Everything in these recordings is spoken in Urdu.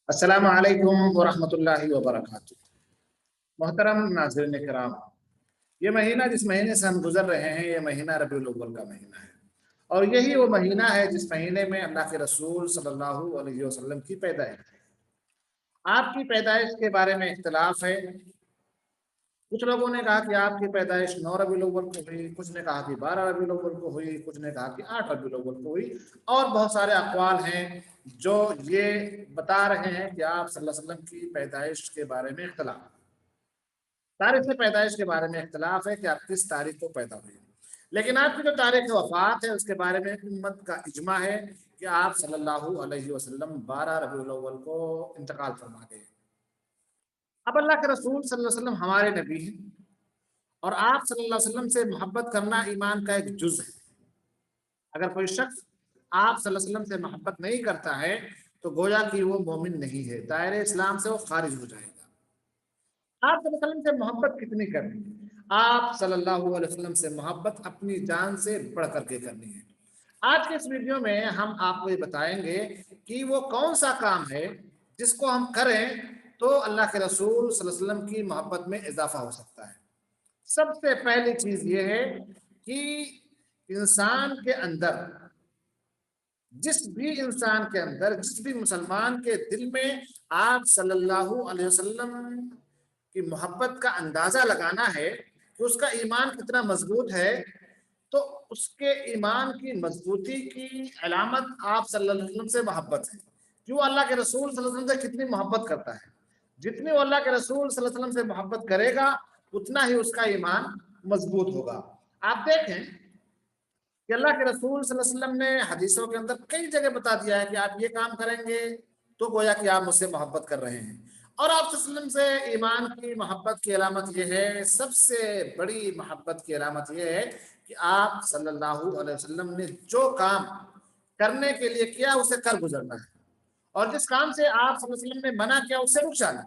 السلام علیکم ورحمۃ اللہ وبرکاتہ۔ محترم ناظرین کرام، یہ مہینہ جس مہینے سے ہم گزر رہے ہیں یہ مہینہ ربیع الاول کا مہینہ ہے، اور یہی وہ مہینہ ہے جس مہینے میں اللہ کے رسول صلی اللہ علیہ وسلم کی پیدائش ہے۔ آپ کی پیدائش کے بارے میں اختلاف ہے۔ کچھ لوگوں نے کہا کہ آپ کی پیدائش 9 ربیع الاول کو ہوئی، کچھ نے کہا کہ 12 ربیع الاول کو ہوئی، کچھ نے کہا کہ 8 ربیع الاول کو ہوئی، اور بہت سارے اقوال ہیں جو یہ بتا رہے ہیں کہ آپ صلی اللہ علیہ وسلم کی پیدائش کے بارے میں اختلاف، تاریخ پیدائش کے بارے میں اختلاف ہے کہ آپ کس تاریخ کو پیدا ہوئے۔ لیکن آپ کی جو تاریخ وفات ہے اس کے بارے میں امت کا اجماع ہے کہ آپ صلی اللہ علیہ وسلم 12 ربیع الاول کو انتقال فرما گئے۔ اب اللہ کے رسول صلی اللہ علیہ وسلم ہمارے نبی ہیں، اور آپ صلی اللہ علیہ وسلم سے محبت کرنا ایمان کا ایک جز ہے۔ اگر کوئی شخص آپ صلی اللہ علیہ وسلم سے محبت نہیں کرتا ہے تو گویا کہ وہ مومن نہیں ہے، دائرہ اسلام سے وہ خارج ہو جائے گا۔ آپ صلی اللہ علیہ وسلم سے محبت کتنی کرنی ہے؟ آپ صلی اللہ علیہ وسلم سے محبت اپنی جان سے بڑھ کر کے کرنی ہے۔ آج کے اس ویڈیو میں ہم آپ کو یہ بتائیں گے کہ وہ کون سا کام ہے جس کو ہم کریں تو اللہ کے رسول صلی اللہ علیہ وسلم کی محبت میں اضافہ ہو سکتا ہے۔ سب سے پہلی چیز یہ ہے کہ انسان کے اندر، جس بھی انسان کے اندر، جس بھی مسلمان کے دل میں آپ صلی اللہ علیہ وسلم کی محبت کا اندازہ لگانا ہے کہ اس کا ایمان کتنا مضبوط ہے، تو اس کے ایمان کی مضبوطی کی علامت آپ صلی اللہ علیہ وسلم سے محبت ہے کہ وہ اللہ کے رسول صلی اللہ علیہ وسلم سے کتنی محبت کرتا ہے۔ جتنی وہ اللہ کے رسول صلی اللہ علیہ وسلم سے محبت کرے گا اتنا ہی اس کا ایمان مضبوط ہوگا۔ آپ دیکھیں کہ اللہ کے رسول صلی اللہ علیہ وسلم نے حدیثوں کے اندر کئی جگہ بتا دیا ہے کہ آپ یہ کام کریں گے تو گویا کہ آپ مجھ سے محبت کر رہے ہیں۔ اور آپ صلی اللہ علیہ وسلم سے ایمان کی محبت کی علامت یہ ہے، سب سے بڑی محبت کی علامت یہ ہے کہ آپ صلی اللہ علیہ وسلم نے جو کام کرنے کے لیے کیا اسے کر گزرنا ہے، اور جس کام سے آپ صلی اللہ علیہ وسلم نے منع کیا اس سے رک جانا،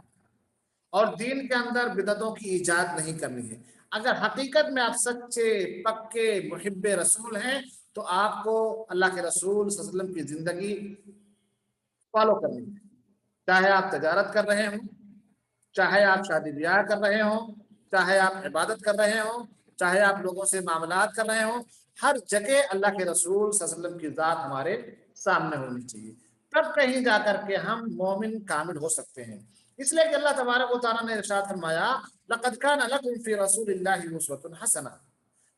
اور دین کے اندر بدعتوں کی ایجاد نہیں کرنی ہے۔ اگر حقیقت میں آپ سچے پکے محب رسول ہیں تو آپ کو اللہ کے رسول صلی اللہ علیہ وسلم کی زندگی فالو کرنی ہے، چاہے آپ تجارت کر رہے ہوں، چاہے آپ شادی بیاہ کر رہے ہوں، چاہے آپ عبادت کر رہے ہوں، چاہے آپ لوگوں سے معاملات کر رہے ہوں، ہر جگہ اللہ کے رسول صلی اللہ علیہ وسلم کی ذات ہمارے سامنے ہونی چاہیے، تب کہیں جا کر کے ہم مومن کامل ہو سکتے ہیں۔ اس لیے کہ اللہ تبارک و تعالیٰ نے ارشاد فرمایا لَقَدْ كَانَ لَكُمْ فِي رَسُولِ اللَّهِ أُسْوَةٌ حَسَنَةٌ،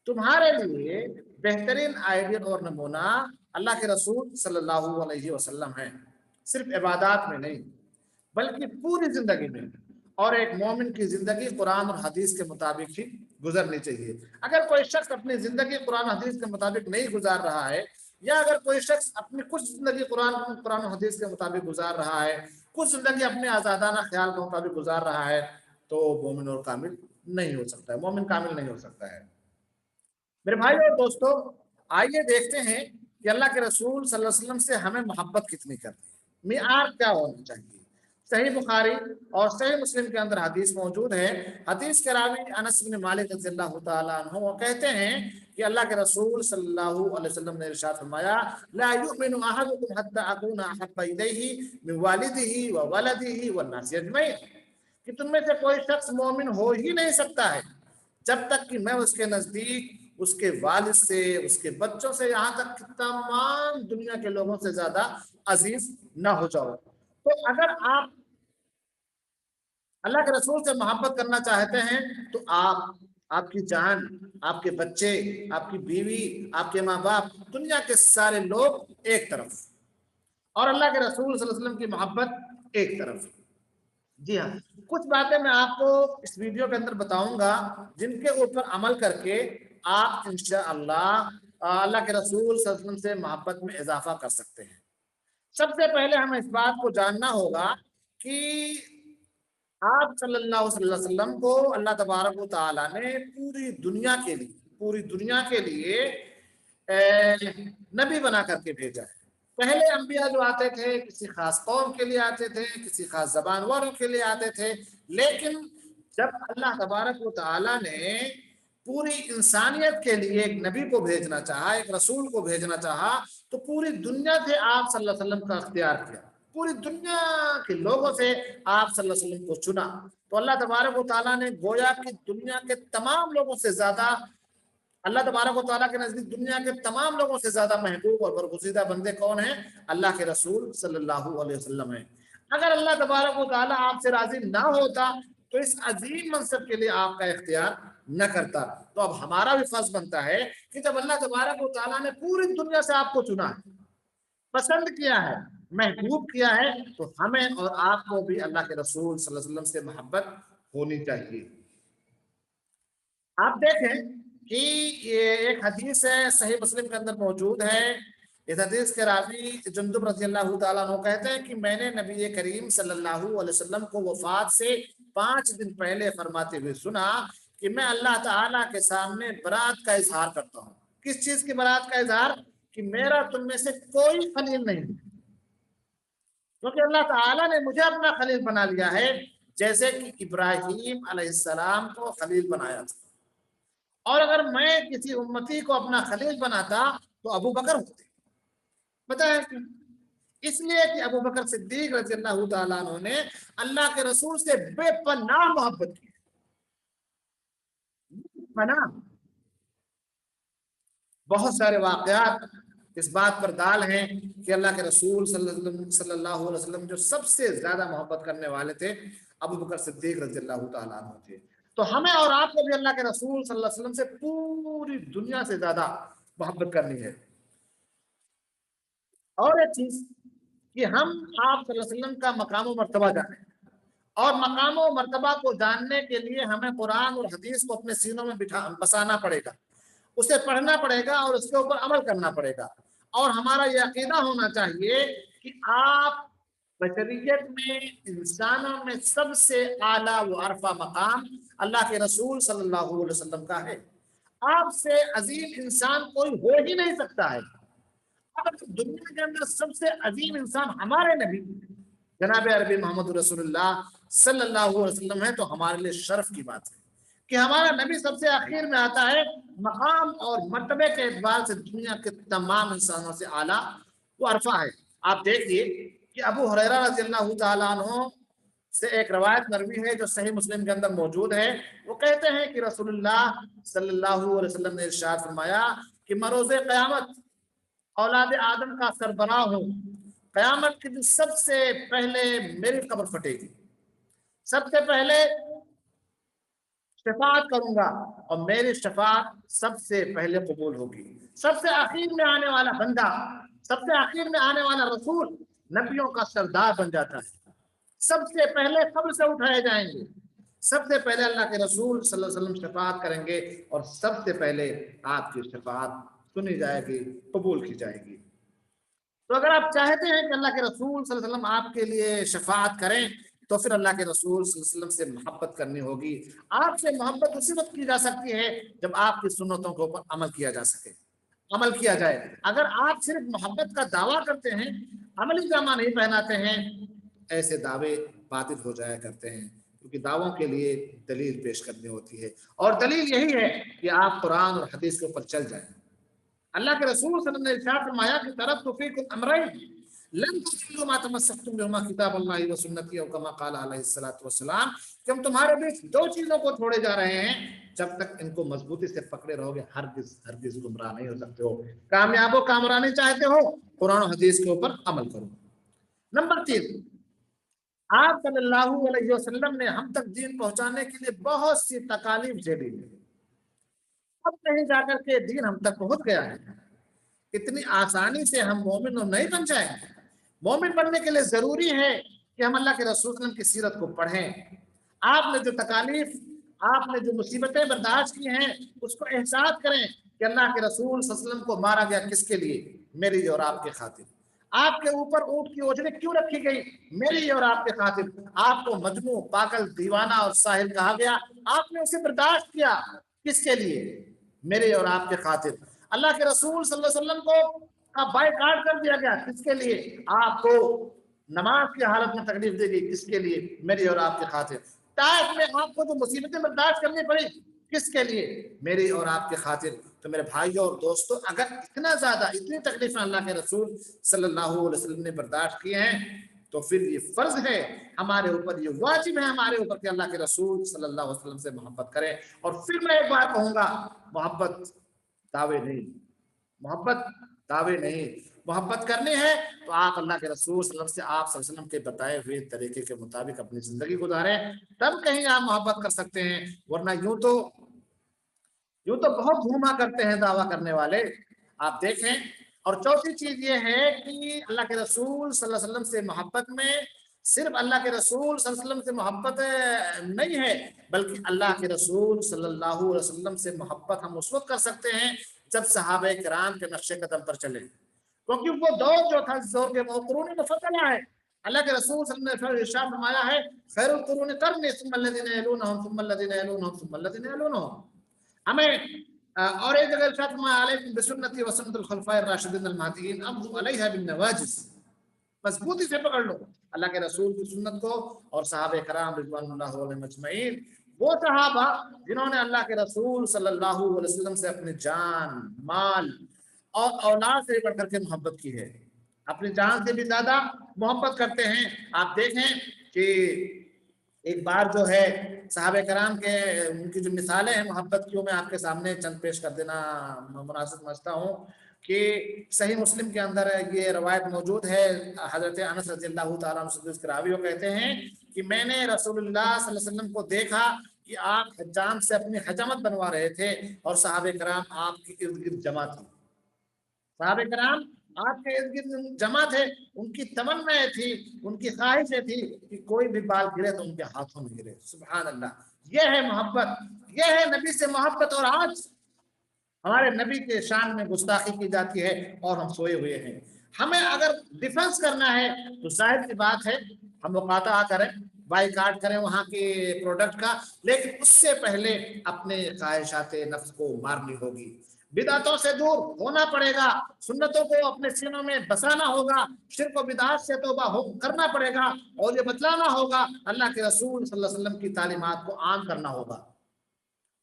تمہارے لیے بہترین آئیڈیل اور نمونہ اللہ کے رسول صلی اللہ علیہ وسلم ہیں، صرف عبادات میں نہیں بلکہ پوری زندگی میں۔ اور ایک مومن کی زندگی قرآن اور حدیث کے مطابق ہی گزرنی چاہیے۔ اگر کوئی شخص اپنی زندگی قرآن و حدیث کے مطابق نہیں گزار رہا ہے، یا اگر کوئی شخص اپنی کچھ زندگی قرآن و حدیث کے مطابق گزار رہا ہے، کچھ زندگی اپنے آزادانہ خیال کے مطابق گزار رہا ہے، تو مومن اور کامل نہیں ہو سکتا ہے، مومن کامل نہیں ہو سکتا ہے۔ میرے بھائی اور دوستو، آئیے دیکھتے ہیں کہ اللہ کے رسول صلی اللہ علیہ وسلم سے ہمیں محبت کتنی کرنی ہے، معیار کیا ہونا چاہیے۔ صحیح بخاری اور صحیح مسلم کے اندر حدیث موجود ہے۔ حدیث کے راوی انس بن مالک رضی اللہ تعالیٰ عنہ وہ کہتے ہیں کہ اللہ کے رسول صلی اللہ علیہ وسلم نے ارشاد فرمایا لا یؤمن احدکم حتی اکون احب الیہ من والدہ وولدہ والناس اجمعین، کہ تم میں سے کوئی شخص مومن ہو ہی نہیں سکتا ہے جب تک کہ میں اس کے نزدیک اس کے والد سے، اس کے بچوں سے، یہاں تک کہ تمام دنیا کے لوگوں سے زیادہ عزیز نہ ہو جاؤ۔ تو اگر آپ اللہ کے رسول سے محبت کرنا چاہتے ہیں تو آپ کی جان، آپ کے بچے، آپ کی بیوی، آپ کے ماں باپ، دنیا کے سارے لوگ ایک طرف، اور اللہ کے رسول صلی اللہ علیہ وسلم کی محبت ایک طرف۔ جی ہاں، کچھ باتیں میں آپ کو اس ویڈیو کے اندر بتاؤں گا جن کے اوپر عمل کر کے آپ انشاءاللہ اللہ کے رسول صلی اللہ علیہ وسلم سے محبت میں اضافہ کر سکتے ہیں۔ سب سے پہلے ہمیں اس بات کو جاننا ہوگا کہ آپ صلی اللہ علیہ وسلم کو اللہ تبارک و تعالیٰ نے پوری دنیا کے لیے نبی بنا کر کے بھیجا ہے۔ پہلے انبیاء جو آتے تھے کسی خاص قوم کے لیے آتے تھے، کسی خاص زبان والوں کے لیے آتے تھے، لیکن جب اللہ تبارک و تعالیٰ نے پوری انسانیت کے لیے ایک نبی کو بھیجنا چاہا، ایک رسول کو بھیجنا چاہا، تو پوری دنیا سے آپ صلی اللہ علیہ وسلم کا اختیار کیا۔ پوری دنیا کے لوگوں سے آپ صلی اللہ علیہ وسلم کو چنا، تو اللہ تبارک و تعالیٰ نے گویا کہ دنیا کے تمام لوگوں سے زیادہ، اللہ تبارک و تعالیٰ کے نزدیک دنیا کے تمام لوگوں سے زیادہ محبوب اور برگزیدہ بندے کون ہیں؟ اللہ کے رسول صلی اللہ علیہ وسلم ہیں۔ اگر اللہ تبارک و تعالیٰ آپ سے راضی نہ ہوتا تو اس عظیم منصب کے لیے آپ کا اختیار نہ کرتا۔ تو اب ہمارا بھی فرض بنتا ہے کہ جب اللہ تبارک و تعالیٰ نے پوری دنیا سے آپ کو چنا ہے، پسند کیا ہے، محبوب کیا ہے، تو ہمیں اور آپ کو بھی اللہ کے رسول صلی اللہ علیہ وسلم سے محبت ہونی چاہیے۔ آپ دیکھیں کہ یہ ایک حدیث ہے، صحیح مسلم کے اندر موجود ہے۔ اس حدیث کے راوی جندب رضی اللہ تعالیٰ عنہ کہتے ہیں کہ میں نے نبی کریم صلی اللہ علیہ وسلم کو وفات سے 5 دن پہلے فرماتے ہوئے سنا کہ میں اللہ تعالیٰ کے سامنے برات کا اظہار کرتا ہوں۔ کس چیز کی برات کا اظہار؟ کہ میرا تم میں سے کوئی خلیل نہیں، کیونکہ اللہ تعالیٰ نے مجھے اپنا خلیل بنا لیا ہے، جیسے کہ ابراہیم علیہ السلام کو خلیل بنایا تھا۔ اور اگر میں کسی امتی کو اپنا خلیل بناتا تو ابو بکر ہوتے۔ بتایا کیوں؟ اس لیے کہ ابو بکر صدیق رضی اللہ تعالیٰ عنہ نے اللہ کے رسول سے بے پناہ محبت کی، پناہ۔ بہت سارے واقعات اس بات پر دال ہیں کہ اللہ کے رسول صلی اللہ علیہ وسلم جو سب سے زیادہ محبت کرنے والے تھے ابو بکر صدیق رضی اللہ تعالیٰ عنہ تھے۔ تو ہمیں اور آپ کو بھی اللہ کے رسول صلی اللہ علیہ وسلم سے پوری دنیا سے زیادہ محبت کرنی ہے۔ اور ایک چیز کہ ہم آپ صلی اللہ علیہ وسلم کا مقام و مرتبہ جانیں، اور مقام و مرتبہ کو جاننے کے لیے ہمیں قرآن اور حدیث کو اپنے سینوں میں بسانا پڑے گا، اسے پڑھنا پڑے گا اور اس کے اوپر عمل کرنا پڑے گا۔ اور ہمارا یہ عقیدہ ہونا چاہیے کہ آپ بشریت میں، انسانوں میں سب سے اعلیٰ و عرفہ مقام اللہ کے رسول صلی اللہ علیہ وسلم کا ہے۔ آپ سے عظیم انسان کوئی ہو ہی نہیں سکتا ہے۔ اگر دنیا کے اندر سب سے عظیم انسان ہمارے نبی جناب عربی محمد رسول اللہ صلی اللہ علیہ وسلم ہے تو ہمارے لیے شرف کی بات ہے کہ ہمارا نبی سب سے آخر میں آتا ہے۔ مقام اور مرتبے کے اعتبار سے دنیا کے تمام انسانوں سے اعلیٰ وہ عرفہ ہے۔ آپ دیکھیے کہ ابو ہریرہ رضی اللہ تعالیٰ عنہ سے ایک روایت مروی ہے جو صحیح مسلم کے اندر موجود ہے۔ وہ کہتے ہیں کہ رسول اللہ صلی اللہ علیہ وسلم نے ارشاد فرمایا کہ میں روز قیامت اولاد آدم کا سربراہ ہوں، قیامت کے دن سب سے پہلے میری قبر پھٹے گی، سب سے پہلے شفاعت کروں گا اور میری شفاعت سب سے پہلے قبول ہوگی۔ سب سے آخر میں آنے والا بندہ، سب سے آخر میں آنے والا رسول نبیوں کا سردار بن جاتا ہے۔ سب سے پہلے قبر سے اٹھائے جائیں گے، سب سے پہلے اللہ کے رسول صلی اللہ علیہ وسلم شفاعت کریں گے اور سب سے پہلے آپ کی شفاعت سنی جائے گی، قبول کی جائے گی۔ تو اگر آپ چاہتے ہیں کہ اللہ کے رسول صلی اللہ علیہ وسلم آپ کے لیے شفاعت کریں تو پھر اللہ کے رسول صلی اللہ علیہ وسلم سے محبت کرنی ہوگی۔ آپ سے محبت اسی وقت کی جا سکتی ہے جب آپ کی سنتوں کے اوپر عمل کیا جا سکے، عمل کیا جائے۔ اگر آپ صرف محبت کا دعویٰ کرتے ہیں، عملی جامہ نہیں پہناتے ہیں، ایسے دعوے باطل ہو جایا کرتے ہیں، کیونکہ دعووں کے لیے دلیل پیش کرنی ہوتی ہے، اور دلیل یہی ہے کہ آپ قرآن اور حدیث کے اوپر چل جائیں۔ اللہ کے رسول صلی اللہ علیہ وسلم نے ارشاد فرمایا کہ ترکت فیکم امرین لن تضلوا ما تمسکتم بہما کتاب اللہ و سنتی او کما قال علیہ الصلوۃ والسلام، کہ ہم تمہارے بیچ 2 چیزوں کو چھوڑے جا رہے ہیں، جب تک ان کو مضبوطی سے پکڑے رہو گے ہرگز گمراہ نہیں ہو سکتے ہو۔ کامیاب و کامرانی چاہتے ہو، قرآن و حدیث کے اوپر عمل کرو۔ نمبر 3، آپ صلی اللہ علیہ وسلم نے ہم تک دین پہنچانے کے لیے بہت سی تکالیف جھیلی ہیں، اب کہیں جا کر کے دین ہم تک پہنچ گیا ہے۔ اتنی آسانی سے ہم مومن نہیں بن جائیں گے۔ مومن بننے کے لیے ضروری ہے کہ ہم اللہ کے رسول صلی اللہ علیہ وسلم کی سیرت کو پڑھیں۔ آپ نے جو تکالیف، آپ نے جو مصیبتیں برداشت کی ہیں، اس کو احساس کریں کہ اللہ کے رسول صلی اللہ علیہ وسلم کو مارا گیا کس کے لیے؟ میری اور آپ کے خاطر۔ آپ کے اوپر اونٹ کی اوجھلیں کیوں رکھی گئی؟ میری اور آپ کے خاطر۔ آپ کو مجنون، پاگل، دیوانہ اور ساحل کہا گیا، آپ نے اسے برداشت کیا کس کے لیے؟ میرے اور آپ کے خاطر۔ اللہ کے رسول صلی اللہ علیہ وسلم کو بائیکاٹ کر دیا گیا کس کے لیے؟ آپ کو نماز کی حالت میں تکلیف دے گئی کس کے لیے؟ میری اور آپ کے خاطر۔ طائف میں آپ کو جو مصیبتیں برداشت کرنی پڑی کس کے لیے؟ میری اور آپ کے خاطر۔ تو میرے بھائیوں اور دوستوں، اگر اتنا زیادہ اتنی تکلیفیں اللہ کے رسول صلی اللہ علیہ وسلم نے برداشت کی ہیں تو پھر یہ فرض ہے ہمارے اوپر، یہ واجب ہے ہمارے اوپر کہ اللہ کے رسول صلی اللہ علیہ وسلم سے محبت کریں۔ اور پھر میں ایک بار کہوں گا، محبت دعوے نہیں، محبت دعوے نہیں، محبت کرنی ہے تو آپ اللہ کے رسول صلی اللہ علیہ وسلم سے، آپ صلی اللہ علیہ وسلم کے بتائے ہوئے طریقے کے مطابق اپنی زندگی گزاریں، تب کہیں آپ محبت کر سکتے ہیں، ورنہ یوں تو بہت گھوما کرتے ہیں دعویٰ کرنے والے، آپ دیکھیں۔ اور چوتھی چیز یہ ہے کہ اللہ کے رسول صلی اللہ علیہ وسلم سے محبت میں صرف اللہ کے رسول صلی اللہ علیہ وسلم سے محبت نہیں ہے، بلکہ اللہ کے رسول صلی اللہ علیہ وسلم سے محبت ہم اس وقت کر سکتے ہیں جب صحابہ کرام کے نقش قدم پر چلے، کیونکہ وہ دور جو تھا، دور کے وہ قرون مفضلہ ہے۔ اللہ کے رسول صلی اللہ علیہ وسلم نے ارشاد فرمایا ہے، خیر القرون قرنی ثم الذین یلونہم ثم الذین یلونہم ثم الذین یلونہم۔ ہمیں اور ایک جگہ ارشاد فرمایا، علیکم بسنتی وسنت الخلفاء الراشدین المہدیین عضوا علیہا بالنواجذ، مضبوطی سے پکڑ لو اللہ کے رسول کی سنت کو اور صحابہ کرام رضوان اللہ علیہم اجمعین، وہ صحابہ جنہوں نے اللہ کے رسول صلی اللہ علیہ وسلم سے اپنی جان، مال اور اولاد سے بڑھ کر کے محبت کی ہے، اپنی جان سے بھی زیادہ محبت کرتے ہیں۔ آپ دیکھیں کہ ایک بار جو ہے صحابہ کرام کے ان کی جو مثالیں ہیں محبت کی، میں آپ کے سامنے چند پیش کر دینا مناسب سمجھتا ہوں کہ صحیح مسلم کے اندر یہ روایت موجود ہے، حضرت انس رضی اللہ تعالیٰ عنہ کے راوی وہ کہتے ہیں کہ میں نے رسول اللہ صلی اللہ علیہ وسلم کو دیکھا کہ آپ حجام سے اپنی حجامت بنوا رہے تھے اور صحابہ کرام آپ کے ارد گرد جمع تھے، صحابہ کرام آپ کے ارد گرد جمع تھے، ان کی تمنائیں تھی، ان کی خواہشیں تھی کہ کوئی بھی بال گرے تو ان کے ہاتھوں میں گرے۔ سبحان اللہ، یہ ہے محبت، یہ ہے نبی سے محبت۔ اور آج ہمارے نبی کے شان میں گستاخی کی جاتی ہے اور ہم سوئے ہوئے ہیں۔ ہمیں اگر ڈیفنس کرنا ہے تو ظاہر سی بات ہے ہم مقاطعہ کریں، بائیکاٹ کریں وہاں کے پروڈکٹ کا، لیکن اس سے پہلے اپنے خواہشات نفس کو مارنی ہوگی، بدعتوں سے دور ہونا پڑے گا، سنتوں کو اپنے سینوں میں بسانا ہوگا، شرک و بدعات سے توبہ کرنا پڑے گا، اور یہ بتلانا ہوگا اللہ کے رسول صلی اللہ علیہ وسلم کی تعلیمات کو عام کرنا ہوگا،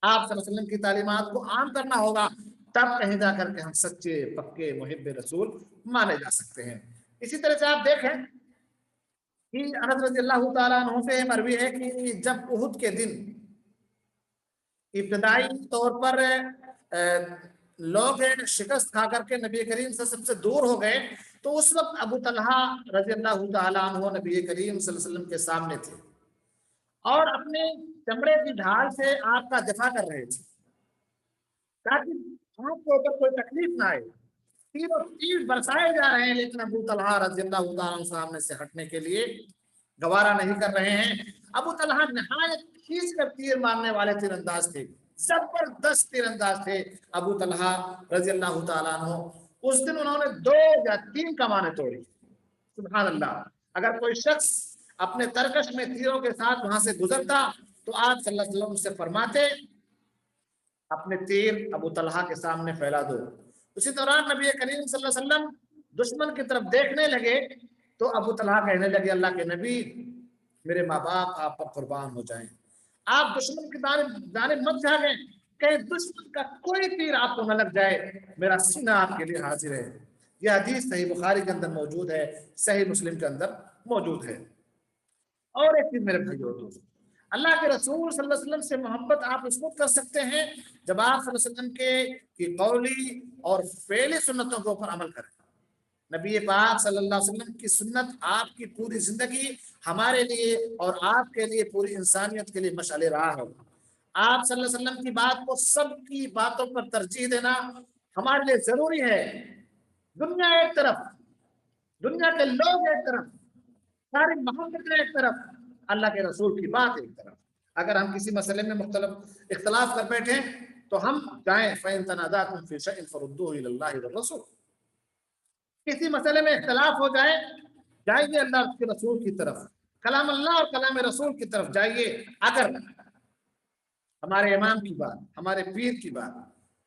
آپ صلی اللہ علیہ وسلم کی تعلیمات کو عام کرنا ہوگا، تب کہیں جا کر کے ہم سچے پکے محب رسول مانے جا سکتے ہیں۔ اسی طرح سے آپ دیکھیں کہ انس رضی اللہ تعالیٰ عنہ سے مروی ہے کہ جب احد کے دن ابتدائی طور پر لوگ شکست کھا کر کے نبی کریم صلی اللہ علیہ وسلم سے دور ہو گئے، تو اس وقت ابو طلحہ رضی اللہ تعالیٰ عنہ نبی کریم صلی اللہ علیہ وسلم کے سامنے تھے اور اپنے چمڑے کی ڈھال سے آپ کا دفاع کر رہے تھے تاکہ آپ کے اوپر کوئی تکلیف نہ آئے، تیر برسائے جا رہے ہیں، لیکن ابو طلحہ رضی اللہ تعالیٰ عنہ سامنے سے ہٹنے کے لیے گوارا نہیں کر رہے ہیں۔ ابو طلحہ نہایت کھینچ کر تیر مارنے والے تیر انداز تھے، زبردست تیر انداز تھے ابو طلحہ رضی اللہ تعالیٰ عنہ۔ اس دن انہوں نے 2 یا 3 کمانیں توڑی۔ سبحان اللہ، اگر کوئی شخص اپنے ترکش میں تیروں کے ساتھ وہاں سے گزرتا تو آپ صلی اللہ علیہ وسلم سے فرماتے اپنے تیر ابو طلحہ کے سامنے پھیلا دو۔ اسی دوران نبی کریم صلی اللہ علیہ وسلم دشمن کی طرف دیکھنے لگے تو ابو طلحہ کہنے لگے، اللہ کے نبی میرے ماں باپ آپ پر قربان ہو جائیں، آپ دشمن کی جانب مت جھاگیں، کہ دشمن کا کوئی تیر آپ کو نہ لگ جائے، میرا سینہ آپ کے لیے حاضر ہے۔ یہ حدیث صحیح بخاری کے اندر موجود ہے، صحیح مسلم کے اندر موجود ہے۔ اور ایک چیز میرے بھائیو دوستو، اللہ کے رسول صلی اللہ علیہ وسلم سے محبت آپ اس وقت کر سکتے ہیں جب آپ صلی اللہ علیہ وسلم کی قولی اور فعلی سنتوں کے اوپر عمل کریں۔ نبی پاک صلی اللہ علیہ وسلم کی سنت آپ کی پوری زندگی ہمارے لیے اور آپ کے لیے، پوری انسانیت کے لیے مشعل راہ ہو۔ آپ صلی اللہ علیہ وسلم کی بات کو سب کی باتوں پر ترجیح دینا ہمارے لیے ضروری ہے۔ دنیا ایک طرف، دنیا کے لوگ ایک طرف، ساری محبت ایک طرف، اللہ کے رسول کی بات ایک طرف۔ اگر ہم کسی مسئلے میں اختلاف کر بیٹھیں تو ہم جائیں فَإِن تَنَازَعْتُمْ فِي شَيْءٍ فَرُدُّوهُ إِلَى اللَّهِ وَالرَّسُولِ، کسی مسئلے میں اختلاف ہو جائے، جائیے اللہ کے رسول کی طرف، کلام اللہ اور کلام رسول کی طرف جائیے۔ اگر ہمارے امام کی بات، ہمارے پیر کی بات،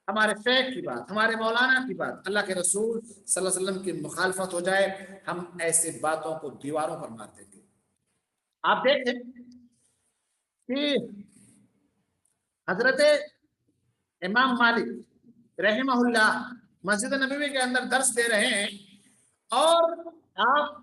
ہمارے شیخ کی بات، ہمارے مولانا کی بات، اللہ کے رسول صلی اللہ علیہ وسلم کی مخالفت ہو جائے، ہم ایسے باتوں کو دیواروں پر مار دیں گے۔ آپ دیکھیں کہ حضرت امام مالک رحمہ اللہ مسجد نبوی کے اندر درس دے رہے ہیں اور آپ